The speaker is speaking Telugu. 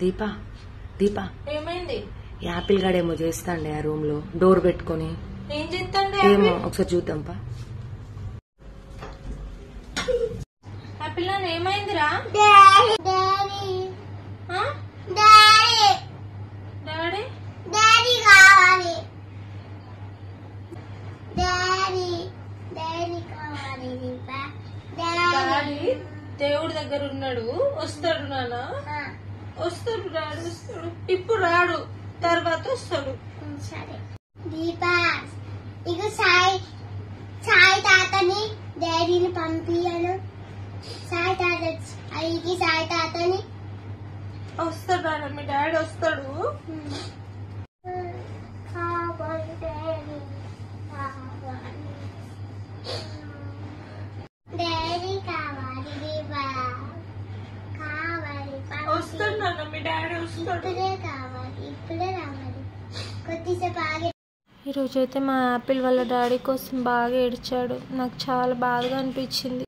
దీపా దీపా ఏమైంది? యాపిల్ గాడేమో చేస్తాండి ఆ రూమ్ లో డోర్ పెట్టుకుని. ఏం చేస్తాండి? ఏమో ఒకసారి చూద్దాంపా. యాపిల్ నాన్న ఏమైందిరా? డాడీ దేవుడి దగ్గర ఉన్నాడు, వస్తాడు నాన్న, వస్తాడు డాడీ వస్తాడు. ఇప్పుడు రాడు, తర్వాత వస్తాడు. సరే దీపా, ఇక సాయి తాతని డాడీని పంపియను. సాయి తాత అయ్యి సాయి తాతని వస్తాడు నాన్న, మీ డాడీ వస్తాడు. డాడీ కావాలి దీపా, కావాలి వస్తాడు నాన్న, మీ డాడీ వస్తాడు. ఇప్పుడే రావాలి కొద్దిసేపు ఆగి. ఈరోజైతే మా యాపిల్ వాళ్ళ డాడీ కోసం బాగా ఏడ్చాడు. నాకు చాలా బాధగా అనిపించింది.